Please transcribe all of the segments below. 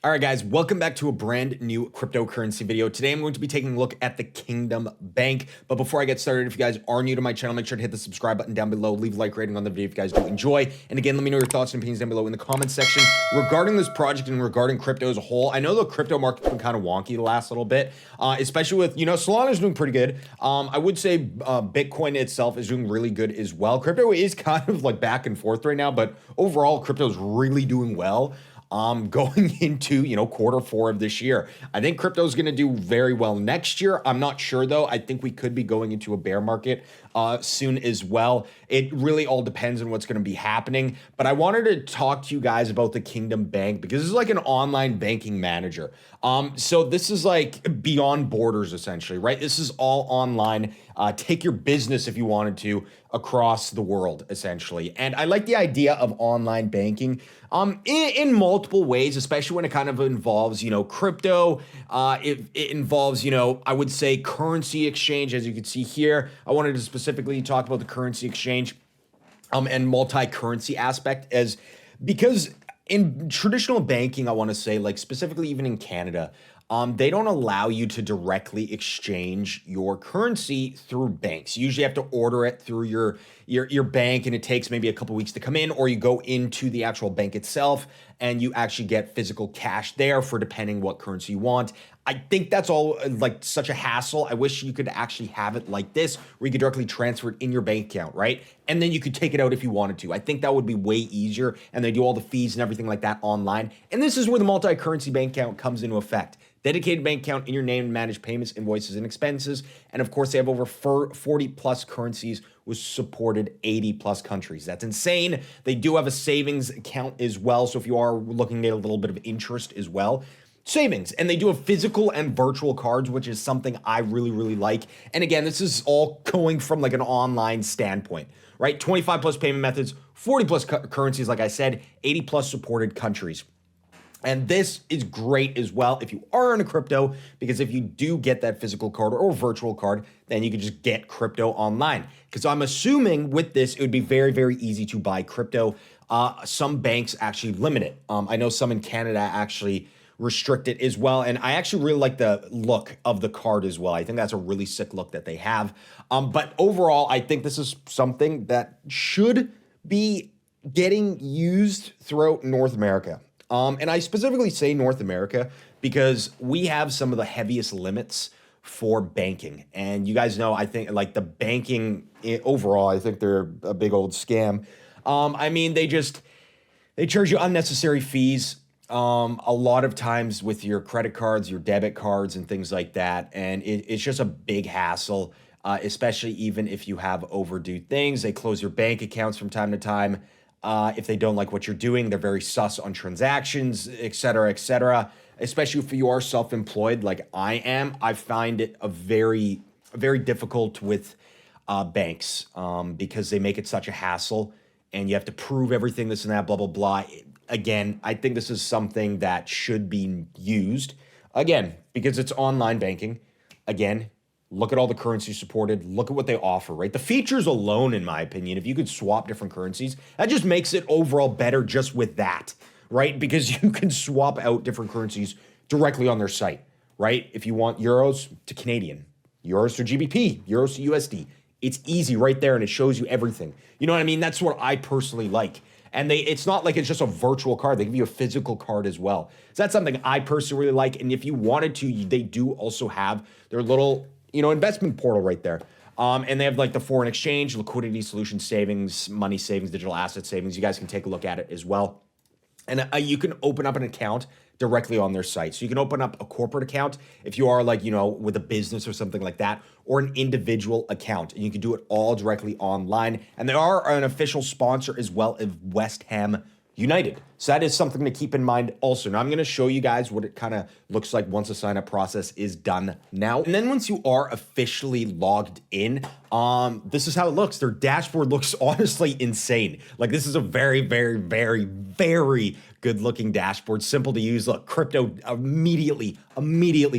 All right, guys, welcome back to a brand new cryptocurrency video. Today, I'm going to be taking a look at the Kingdom Bank. But before I get started, if you guys are new to my channel, make sure to hit the subscribe button down below. Leave a like rating on the video if you guys do enjoy. And again, let me know your thoughts and opinions down below in the comments section regarding this project and regarding crypto as a whole. I know the crypto market's been kind of wonky the last little bit, especially with, Solana's doing pretty good. I would say Bitcoin itself is doing really good as well. Crypto is kind of like back and forth right now, but overall, crypto is really doing well. Going into, quarter four of this year. I think crypto is going to do very well next year. I'm not sure, though. I think we could be going into a bear market soon as well. It really all depends on what's going to be happening. But I wanted to talk to you guys about the Kingdom Bank because this is like an online banking manager. So this is like beyond borders, essentially, right? This is all online. Take your business, if you wanted to, across the world, essentially. And I like the idea of online banking in multiple ways, especially when it kind of involves, crypto. It involves, I would say currency exchange, as you can see here. I wanted to specifically talk about the currency exchange and multi-currency aspect because in traditional banking, I want to say, like specifically even in Canada, they don't allow you to directly exchange your currency through banks. You usually have to order it through your bank, and it takes maybe a couple weeks to come in, or you go into the actual bank itself and you actually get physical cash there for depending what currency you want. I think that's all like such a hassle. I wish you could actually have it like this, where you could directly transfer it in your bank account, right? And then you could take it out if you wanted to. I think that would be way easier, and they do all the fees and everything like that online. And this is where the multi-currency bank account comes into effect. Dedicated bank account in your name to manage payments, invoices, and expenses. And of course, they have over 40 plus currencies with supported 80 plus countries. That's insane. They do have a savings account as well. So if you are looking at a little bit of interest as well, savings. And they do have physical and virtual cards, which is something I really, really like. And again, this is all going from like an online standpoint, right? 25 plus payment methods, 40 plus currencies, like I said, 80 plus supported countries. And this is great as well if you are in a crypto, because if you do get that physical card or virtual card, then you can just get crypto online. Because I'm assuming with this, it would be very, very easy to buy crypto. Some banks actually limit it. I know some in Canada actually restrict it as well. And I actually really like the look of the card as well. I think that's a really sick look that they have. But overall, I think this is something that should be getting used throughout North America. And I specifically say North America because we have some of the heaviest limits for banking. And you guys know, I think like the banking overall, I think they're a big old scam. I mean, they charge you unnecessary fees a lot of times with your credit cards, your debit cards, and things like that. And it's just a big hassle, especially even if you have overdue things. They close your bank accounts from time to time. If they don't like what you're doing, they're very sus on transactions, et cetera, especially if you are self-employed like I am. I find it very difficult with banks because they make it such a hassle and you have to prove everything, this and that, blah, blah, blah. Again, I think this is something that should be used, again, because it's online banking. Again, look at all the currencies supported. Look at what they offer, right? The features alone, in my opinion, if you could swap different currencies, that just makes it overall better just with that, right? Because you can swap out different currencies directly on their site, right? If you want euros to Canadian, euros to GBP, euros to USD, it's easy right there and it shows you everything. You know what I mean? That's what I personally like. And it's not like it's just a virtual card. They give you a physical card as well. So that's something I personally really like. And if you wanted to, they do also have their little investment portal right there. And they have like the foreign exchange, liquidity solution savings, money savings, digital asset savings. You guys can take a look at it as well. And you can open up an account directly on their site. So you can open up a corporate account if you are like, with a business or something like that, or an individual account. And you can do it all directly online. And they are an official sponsor as well of West Ham United. So that is something to keep in mind also. Now I'm going to show you guys what it kind of looks like once the sign up process is done now. And then once you are officially logged in, this is how it looks. Their dashboard looks honestly insane. Like this is a very good looking dashboard, simple to use. Look, crypto immediately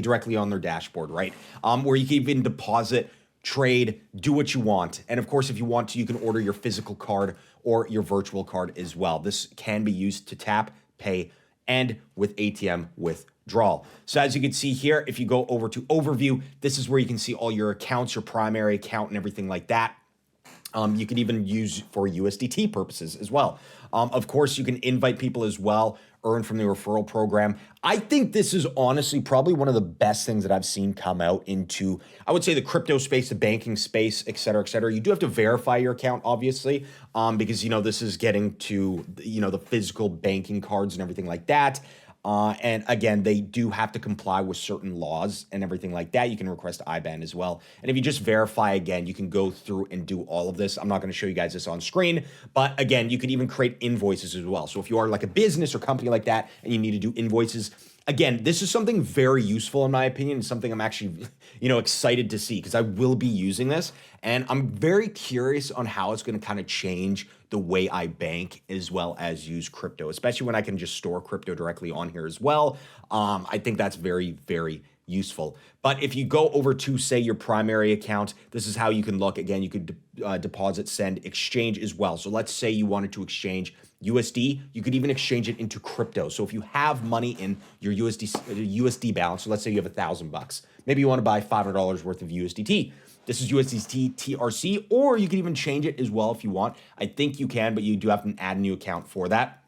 directly on their dashboard, right? Where you can even deposit, trade, do what you want. And of course, if you want to, you can order your physical card or your virtual card as well. This can be used to tap, pay, and with ATM withdrawal. So as you can see here, if you go over to overview, this is where you can see all your accounts, your primary account and everything like that. You can even use for USDT purposes as well. Of course, you can invite people as well, earn from the referral program. I think this is honestly probably one of the best things that I've seen come out into, I would say, the crypto space, the banking space, et cetera, et cetera. You do have to verify your account, obviously, because, this is getting to, the physical banking cards and everything like that. And again, they do have to comply with certain laws and everything like that. You can request IBAN as well. And if you just verify again, you can go through and do all of this. I'm not going to show you guys this on screen, but again, you can even create invoices as well. So if you are like a business or company like that and you need to do invoices, again, this is something very useful in my opinion, and something I'm actually, excited to see because I will be using this. And I'm very curious on how it's going to kind of change the way I bank as well as use crypto, especially when I can just store crypto directly on here as well. I think that's very, very useful. But if you go over to, say, your primary account, this is how you can look. Again, you could deposit, send, exchange as well. So let's say you wanted to exchange USD, you could even exchange it into crypto. So if you have money in your USD balance, so let's say you have $1,000, maybe you want to buy $500 worth of USDT. This is USDT TRC, or you can even change it as well if you want. I think you can, but you do have to add a new account for that.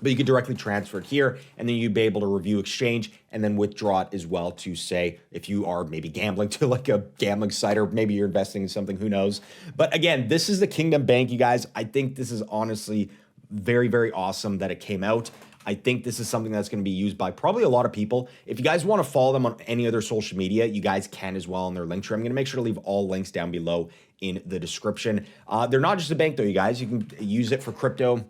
But you could directly transfer it here, and then you'd be able to review exchange and then withdraw it as well to, say, if you are maybe gambling to like a gambling site, or maybe you're investing in something, who knows. But again, this is the Kingdom Bank, you guys. I think this is honestly very, very awesome that it came out. I think this is something that's going to be used by probably a lot of people. If you guys want to follow them on any other social media, you guys can as well on their link tree. I'm going to make sure to leave all links down below in the description. They're not just a bank though, you guys. You can use it for crypto,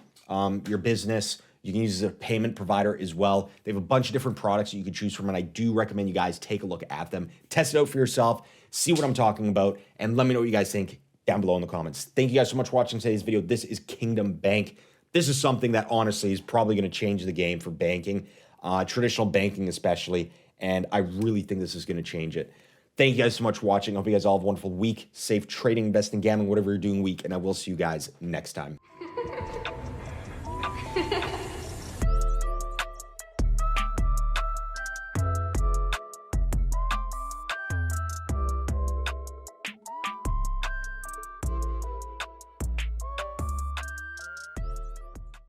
your business. You can use it as a payment provider as well. They have a bunch of different products that you can choose from, and I do recommend you guys take a look at them, test it out for yourself, see what I'm talking about, and let me know what you guys think down below in the comments. Thank you guys so much for watching today's video. This is Kingdom Bank. This is something that honestly is probably going to change the game for banking, traditional banking especially, and I really think this is going to change it. Thank you guys so much for watching. I hope you guys all have a wonderful week. Safe trading, investing, gambling, whatever you're doing week, and I will see you guys next time.